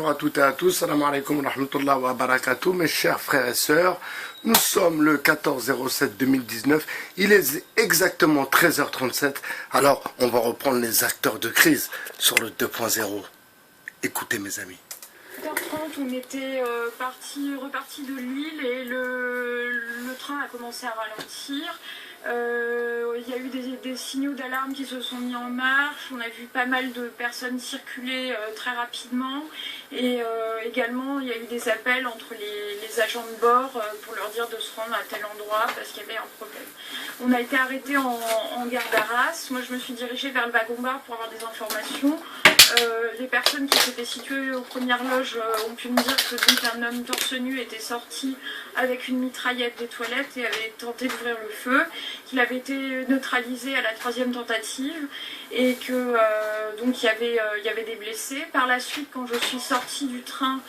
Bonjour à toutes et à tous, salam alaikum wa rahmatullah wa barakatuh, mes chers frères et sœurs. Nous sommes le 14/07/2019, il est exactement 13h37, alors on va reprendre les acteurs de crise sur le 2.0. Écoutez mes amis. 8h30, on était reparti de Lille et le train a commencé à ralentir. Il y a eu des signaux d'alarme qui se sont mis en marche, on a vu pas mal de personnes circuler très rapidement et également il y a eu des appels entre les agents de bord pour leur dire de se rendre à tel endroit parce qu'il y avait un problème. On a été arrêtés en gare d'Arras, moi je me suis dirigée vers le wagon-bar pour avoir des informations. Les personnes qui s'étaient situées aux premières loges ont pu me dire que donc, un homme torse nu était sorti avec une mitraillette des toilettes et avait tenté d'ouvrir le feu, qu'il avait été neutralisé à la 3e tentative et que donc il y avait des blessés. Par la suite, quand je suis sortie du train,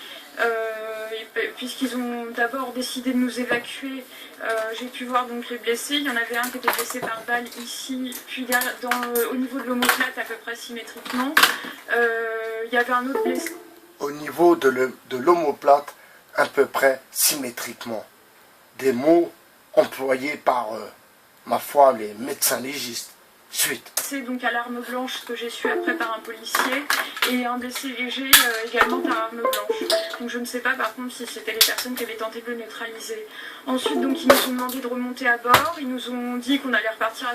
puisqu'ils ont d'abord décidé de nous évacuer, j'ai pu voir donc les blessés. Il y en avait un qui était blessé par balle ici, puis au niveau de l'omoplate à peu près symétriquement. Il y avait un autre blessé. Au niveau de l'omoplate, à peu près symétriquement. Des mots employés par, ma foi, les médecins légistes. Suite. C'est donc à l'arme blanche, ce que j'ai su après par un policier, et un blessé léger également par arme blanche. Donc je ne sais pas par contre si c'était les personnes qui avaient tenté de le neutraliser. Ensuite donc ils nous ont demandé de remonter à bord, ils nous ont dit qu'on allait repartir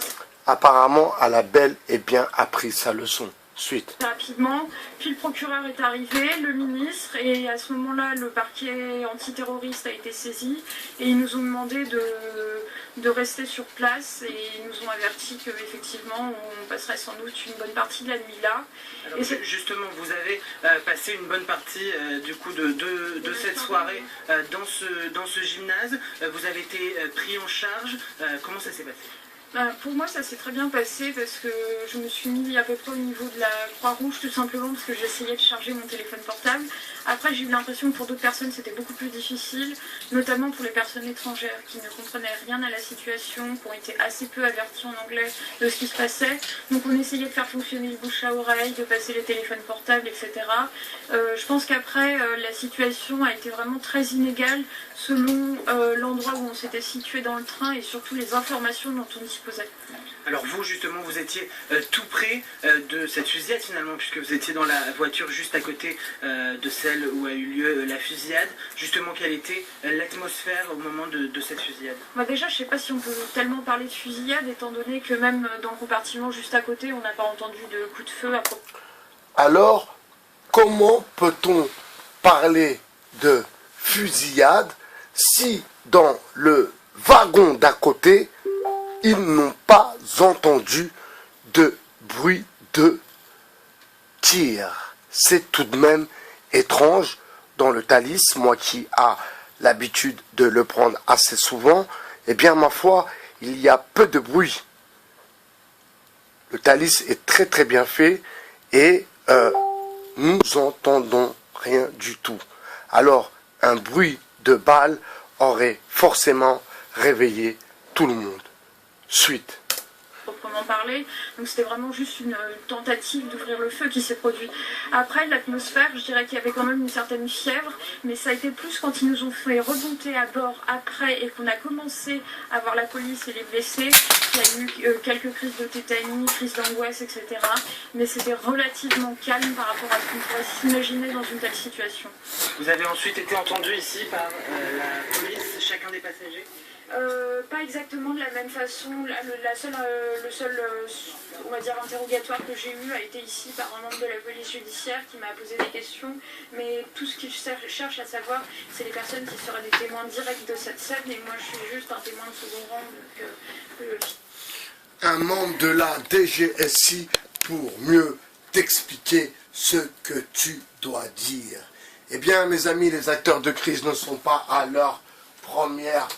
Apparemment, à la belle et bien appris sa leçon. Suite. Rapidement, puis le procureur est arrivé, le ministre, et à ce moment-là, le parquet antiterroriste a été saisi, et ils nous ont demandé de rester sur place, et ils nous ont averti qu'effectivement, on passerait sans doute une bonne partie de la nuit là. Alors, justement, vous avez passé une bonne partie du coup de cette soirée dans ce gymnase. Vous avez été pris en charge. Comment ça s'est passé ? Pour moi, ça s'est très bien passé parce que je me suis mis à peu près au niveau de la Croix-Rouge tout simplement parce que j'essayais de charger mon téléphone portable. Après, j'ai eu l'impression que pour d'autres personnes, c'était beaucoup plus difficile, notamment pour les personnes étrangères qui ne comprenaient rien à la situation, qui ont été assez peu averties en anglais de ce qui se passait. Donc on essayait de faire fonctionner le bouche à oreille, de passer les téléphones portables, etc. Je pense qu'après, la situation a été vraiment très inégale selon l'endroit où on s'était situé dans le train et surtout les informations dont on disposait. Alors vous, justement, vous étiez tout près de cette fusillade finalement, puisque vous étiez dans la voiture juste à côté de celle où a eu lieu la fusillade. Justement, quelle était l'atmosphère au moment de cette fusillade ? Déjà, je ne sais pas si on peut tellement parler de fusillade, étant donné que même dans le compartiment juste à côté, on n'a pas entendu de coup de feu. Alors, comment peut-on parler de fusillade si dans le wagon d'à côté, ils n'ont pas entendu de bruit de tir? C'est tout de même étrange dans le Thalys, moi qui a l'habitude de le prendre assez souvent, eh bien ma foi, il y a peu de bruit. Le Thalys est très très bien fait et nous n'entendons rien du tout. Alors, un bruit de balle aurait forcément réveillé tout le monde. Suite. Proprement parler, donc c'était vraiment juste une tentative d'ouvrir le feu qui s'est produit. Après, l'atmosphère, je dirais qu'il y avait quand même une certaine fièvre, mais ça a été plus quand ils nous ont fait remonter à bord après et qu'on a commencé à voir la police et les blessés, il y a eu quelques crises de tétanie, crises d'angoisse, etc. Mais c'était relativement calme par rapport à ce qu'on pourrait s'imaginer dans une telle situation. Vous avez ensuite été entendu ici par la police, chacun des passagers ? Pas exactement de la même façon. Le seul on va dire, interrogatoire que j'ai eu a été ici par un membre de la police judiciaire qui m'a posé des questions. Mais tout ce qu'il cherche à savoir, c'est les personnes qui seraient des témoins directs de cette scène. Et moi, je suis juste un témoin de second rang. Donc, un membre de la DGSI pour mieux t'expliquer ce que tu dois dire. Eh bien, mes amis, les acteurs de crise ne sont pas à leur première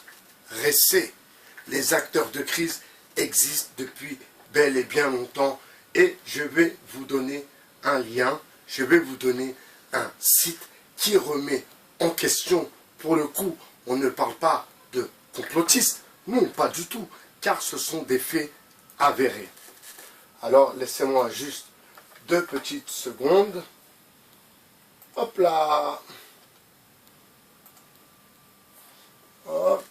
récit. Les acteurs de crise existent depuis bel et bien longtemps et je vais vous donner un lien, je vais vous donner un site qui remet en question, pour le coup, on ne parle pas de complotistes, non, pas du tout, car ce sont des faits avérés. Alors, laissez-moi juste 2 petites secondes. Hop là. Hop.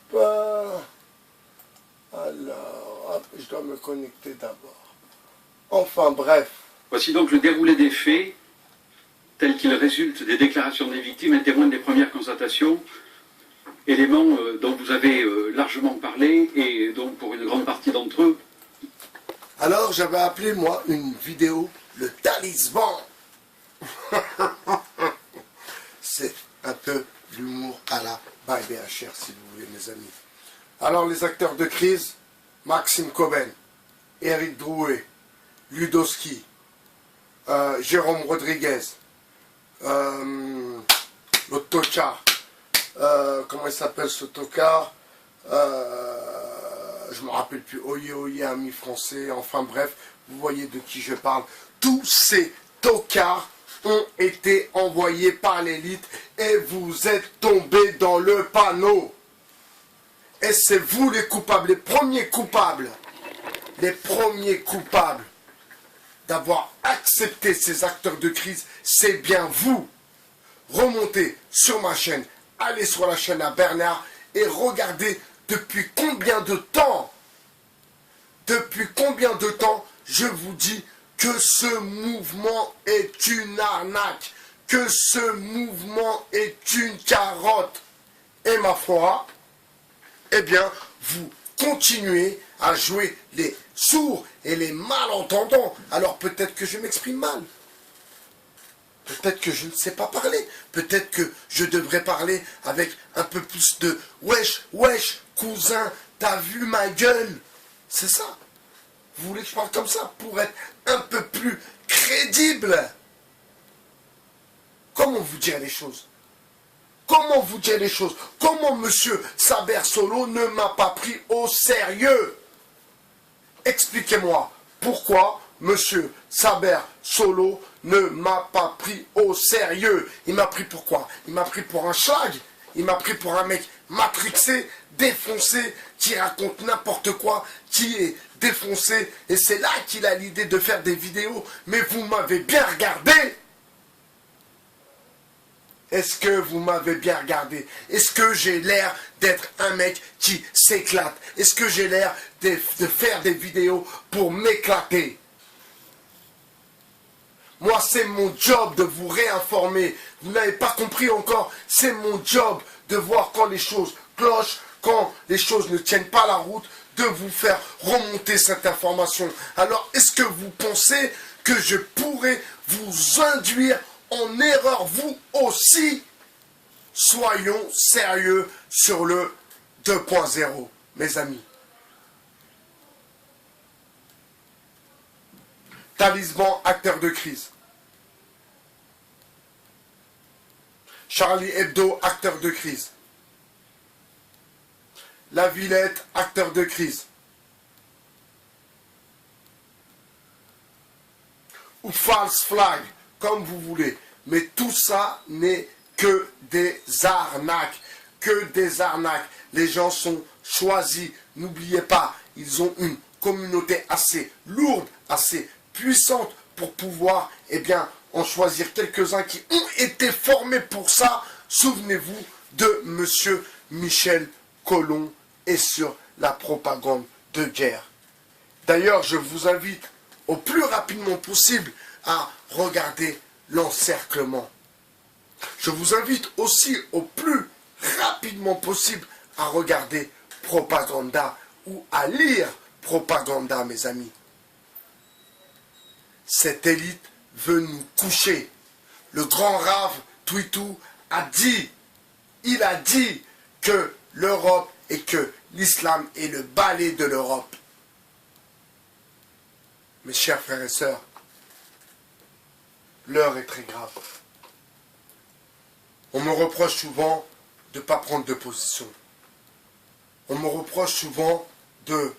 Alors, hop, je dois me connecter d'abord. Enfin bref. Voici donc le déroulé des faits, tel qu'il résulte des déclarations des victimes et témoins des premières constatations, éléments dont vous avez largement parlé et donc pour une grande partie d'entre eux. Alors j'avais appelé moi une vidéo le talisman. C'est un peu l'humour à la Baye BHR si vous voulez mes amis. Alors les acteurs de crise, Maxime Coben, Eric Drouet, Ludowski, Jérôme Rodriguez, le tocard, comment il s'appelle ce tocard, je me rappelle plus, Oyez Oyez ami français, enfin bref, vous voyez de qui je parle. Tous ces tocards ont été envoyés par l'élite et vous êtes tombés dans le panneau. Et c'est vous les coupables, les premiers coupables d'avoir accepté ces acteurs de crise, c'est bien vous. Remontez sur ma chaîne, allez sur la chaîne à Bernard et regardez depuis combien de temps je vous dis que ce mouvement est une arnaque, que ce mouvement est une carotte. Et ma foi, eh bien, vous continuez à jouer les sourds et les malentendants. Alors peut-être que je m'exprime mal. Peut-être que je ne sais pas parler. Peut-être que je devrais parler avec un peu plus de « wesh, wesh, cousin, t'as vu ma gueule ?» C'est ça. Vous voulez que je parle comme ça pour être un peu plus crédible? Comment vous dire les choses? Comment vous dire les choses? Comment monsieur Saber Solo ne m'a pas pris au sérieux? Expliquez-moi pourquoi monsieur Saber Solo ne m'a pas pris au sérieux. Il m'a pris pour quoi? Il m'a pris pour un schlag. Il m'a pris pour un mec matrixé, défoncé, qui raconte n'importe quoi, qui est défoncé. Et c'est là qu'il a l'idée de faire des vidéos. Mais vous m'avez bien regardé. Est-ce que vous m'avez bien regardé? Est-ce que j'ai l'air d'être un mec qui s'éclate? Est-ce que j'ai l'air de faire des vidéos pour m'éclater? Moi, c'est mon job de vous réinformer. Vous n'avez pas compris encore? C'est mon job de voir quand les choses clochent, quand les choses ne tiennent pas la route, de vous faire remonter cette information. Alors, est-ce que vous pensez que je pourrais vous induire en erreur, vous aussi? Soyons sérieux sur le 2.0, mes amis. Talisman, acteur de crise. Charlie Hebdo, acteur de crise. La Villette, acteur de crise. Ou false flag, comme vous voulez. Mais tout ça n'est que des arnaques. Que des arnaques. Les gens sont choisis. N'oubliez pas, ils ont une communauté assez lourde, assez puissante pour pouvoir, eh bien, en choisir quelques-uns qui ont été formés pour ça. Souvenez-vous de monsieur Michel Collomb et sur la propagande de guerre. D'ailleurs, je vous invite au plus rapidement possible à regarder l'encerclement. Je vous invite aussi au plus rapidement possible à regarder Propaganda ou à lire Propaganda, mes amis. Cette élite veut nous coucher. Le grand Rav Twitou a dit, il a dit que l'Europe et que l'islam est le balai de l'Europe. Mes chers frères et sœurs, l'heure est très grave. On me reproche souvent de ne pas prendre de position. On me reproche souvent de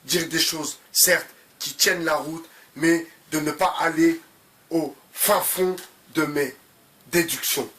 dire des choses, certes, qui tiennent la route, mais de ne pas aller au fin fond de mes déductions.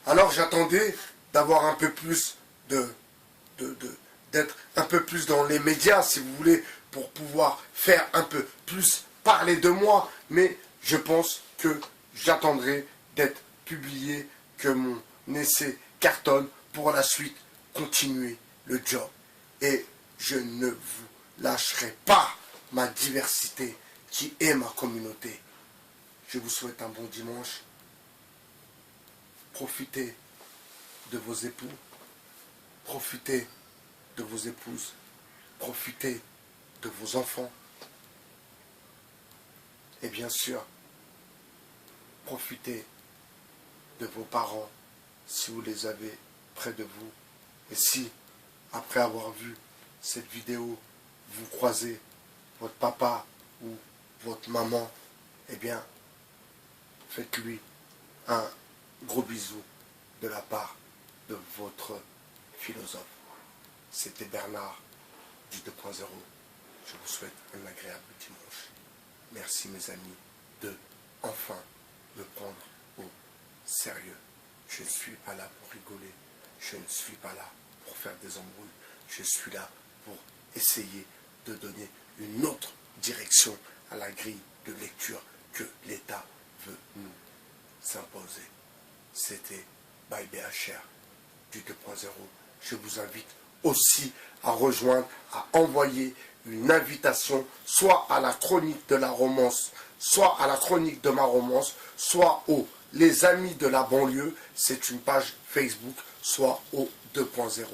Alors j'attendais d'avoir un peu plus d'être un peu plus dans les médias, si vous voulez, pour pouvoir faire un peu plus parler de moi, mais je pense que j'attendrai d'être publié, que mon essai cartonne pour la suite continuer le job. Et je ne vous lâcherai pas ma diversité qui est ma communauté. Je vous souhaite un bon dimanche. Profitez de vos époux, profitez de vos épouses, profitez de vos enfants. Et bien sûr, profitez de vos parents si vous les avez près de vous. Et si, après avoir vu cette vidéo, vous croisez votre papa ou votre maman, eh bien, faites-lui un gros bisou de la part de votre philosophe. C'était Bernard du 2.0. Je vous souhaite un agréable dimanche. Merci mes amis de enfin me prendre au sérieux. Je ne suis pas là pour rigoler. Je ne suis pas là pour faire des embrouilles. Je suis là pour essayer de donner une autre direction à la grille de lecture que l'État veut nous s'imposer. C'était By BHR du 2.0. Je vous invite aussi à rejoindre, à envoyer une invitation soit à la chronique de la romance, soit à la chronique de ma romance, soit aux Les Amis de la banlieue, c'est une page Facebook, soit au 2.0.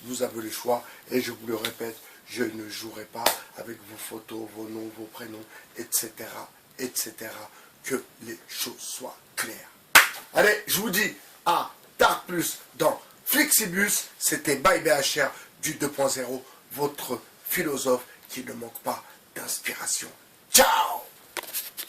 Vous avez le choix et je vous le répète, je ne jouerai pas avec vos photos, vos noms, vos prénoms, etc., etc. Que les choses soient claires. Allez, je vous dis à tard plus dans Flixibus. C'était By BHR du 2.0, votre philosophe qui ne manque pas d'inspiration. Ciao!